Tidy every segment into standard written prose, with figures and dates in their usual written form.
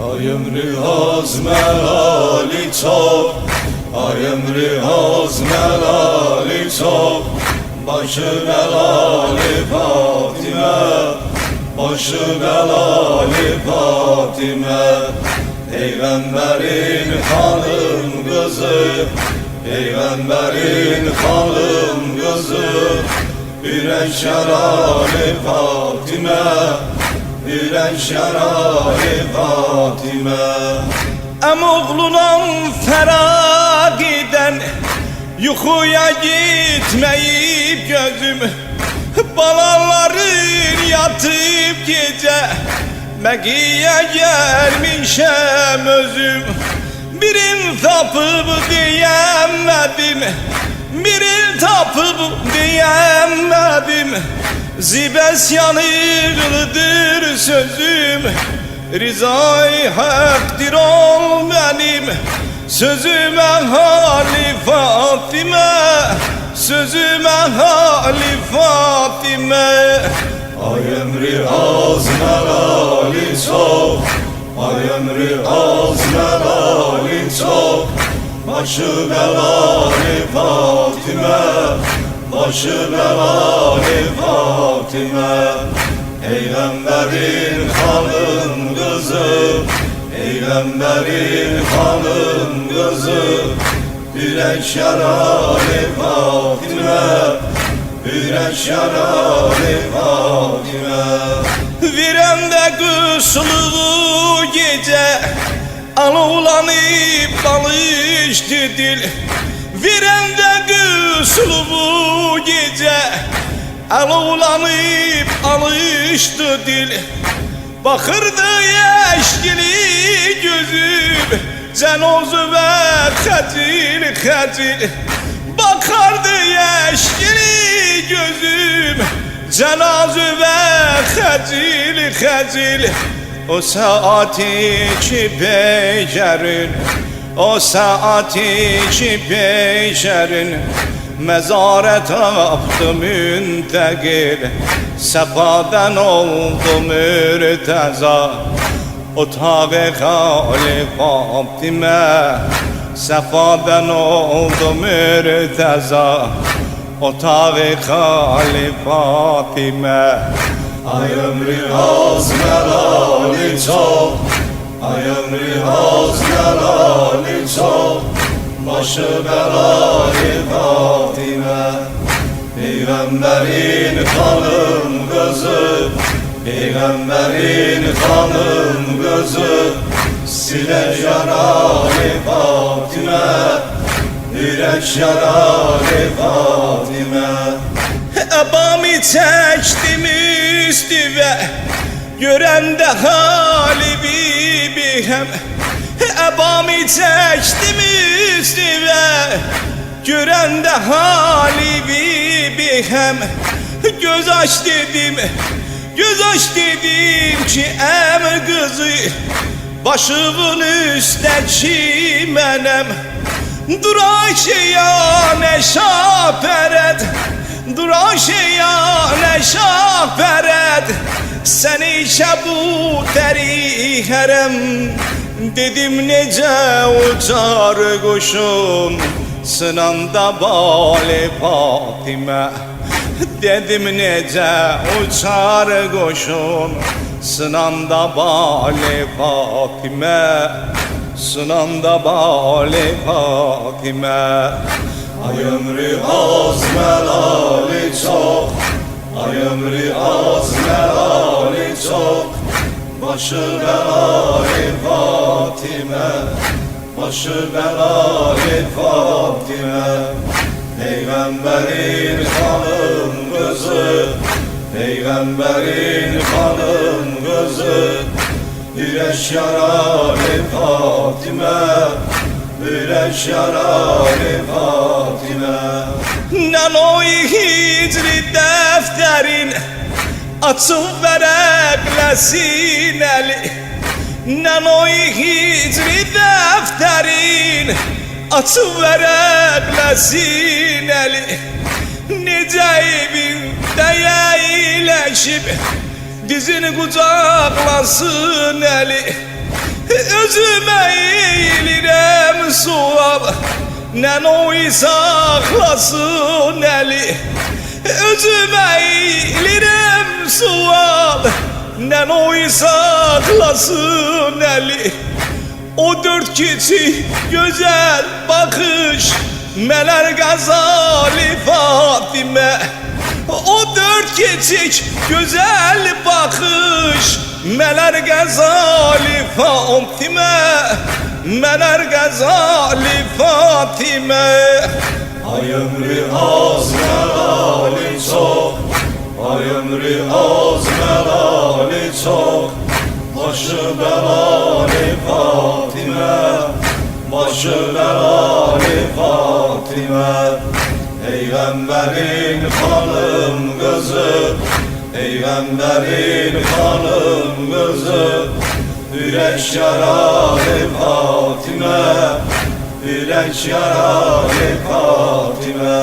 Ay ömrü az melali çok, ay ömrü az melali çok. Başı belali Fatime, başı belali Fatime. Peygamberin hanım kızı, Peygamberin hanım kızı. Yüren şerali Fatime, yüren şerali Fatime. Emoğlunam Feragiden yuxuya gitmeyip gözüm, balaların yatıp gece Mekiye gelmişem özüm. Birin tapıp diyemedim, birin tapıp diyemedim. Zibes yanıqlıdır sözüm, Rizai haktır ol benim. Sözüme hali Fatime, sözüme hali Fatime. Ay ömrü az melali çok, ay ömrü az melali çok. Başı belali Fatime, başı belali Fatime. Peygamberin hanım kızı, Peygamberin hanım kızı. Yüren şerali Fatime, yüren şerali Fatime. Virende kışlığı gece alovlanıp alıştı dil. Virende kışlığı gece alovlanıp alıştı dil. Bakırdı yeşkili gözüm, cenozu ve xəcil xəcil. Bakardı yeşkili gözüm, cenaze ve xəcil xəcil. O saati ki peykerin, o saati ki peykerin. Mezaret taptı müntegil, sefaden oldu mürteza. Otağı hali Fatime, sefaden oldu mürteza. Otağı hali Fatime. Ay ömrü az melali çok, ay ömrü az melali çok. Başı belali Fatime, Peygamberin hanım kızı, Peygamberin hanım kızı. Sile şerali Fatime, yürek şerali Fatime. Ebamı çektim üstüme, görende halimi bihem. Ebamı çektim üstüme, görende halimi bihem. Göz aç dedim, göz aç dedim ki em kızı, başımın üstteki menem. Duraşı ya ne şaperet, duraşı ya ne şaperet. Seni bu deri herem. Dedim nece uçar kuşun, sınanda bali Fatime. Dedim nece uçar kuşun, sınanda bali Fatime. Sınanda bali Fatime. Ay ömrü az melali çok, ay ömrü az melali çok. Başı belali Fatime, başı belali Fatime. Peygamberin hanım kızı, Peygamberin hanım kızı. Yüren şerali Fatime, yüren şerali Fatime. Nanoy hicri defterin açıp vereklesin eli. Nanoy hicri defterin açıp vereklesin eli. Nice evinde yerleşip dizini kucaklasın eli. Özüme eğilirem sual, nenoy saklasın eli. Özüme eğilirem sual, nenoy saklasın eli. O dört küçük güzel bakış, Meler Gazali Fatime. O dört küçük güzel bakış, Meler Gazali Fatime. Meler Gazali Fatime. Ay ömrü az melali çok, ay ömrü az melali çok. Başı belali Fatime, başı belali Fatime. Peygamberin hanım kızı, Peygamberin hanım kızı. Yürek yaralı Fatime, yürek yaralı Fatime.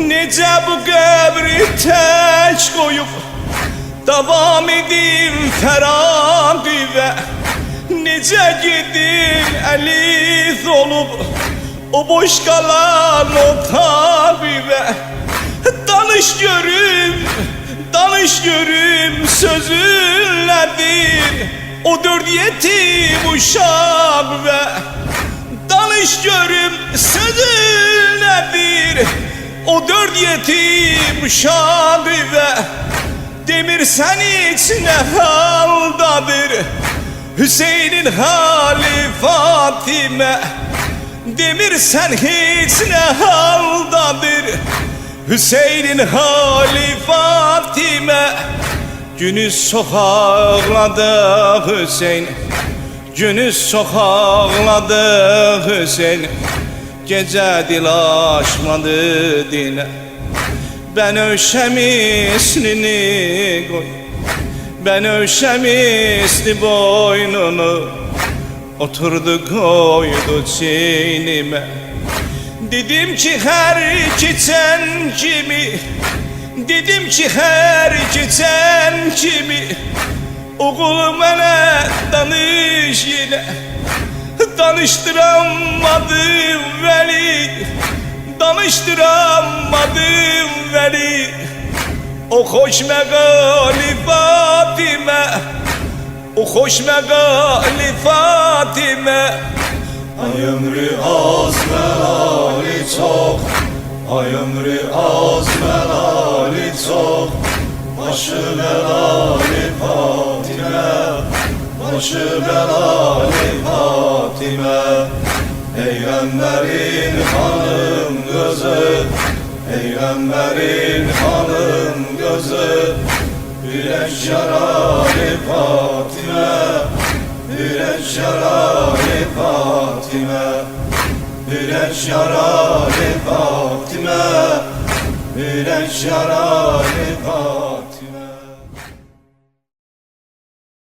Nece bu qəbri tək qoyub davam edim fəraqivə. Necə gedir əlif olub o boş qalan o tabivə. Danış görüm sözün nədir o dörd yetim uşaq və. Danış görüm sözün nədir o dörd yetim uşaq və. Demirsən heç nə haldadır Hüseynin hali Fatime. Demirsən heç nə haldadır Hüseynin hali Fatime. Günüz çox ağladı Hüseyin, günüz çox ağladı Hüseyin. Gecə dil açmadı dilə. Benövşemisini koy, benövşemisli boynunu oturdu koydu çiğnime. Dedim ki her geçen kimi, dedim ki her geçen kimi. Oğul mənə danış yine, danıştıramadım veli. Danıştıramadım veli. O hoş megali Fatime, o hoş megali Fatime. Ay ömrü az melali çok, ay ömrü az melali çok. Başı belali Fatime, başı belali Fatime. Peygamberin hanım gözü, Peygamberin hanım gözü. Yürek yaralı Fatime, yürek yaralı Fatime. Yürek yaralı Fatime, yürek yaralı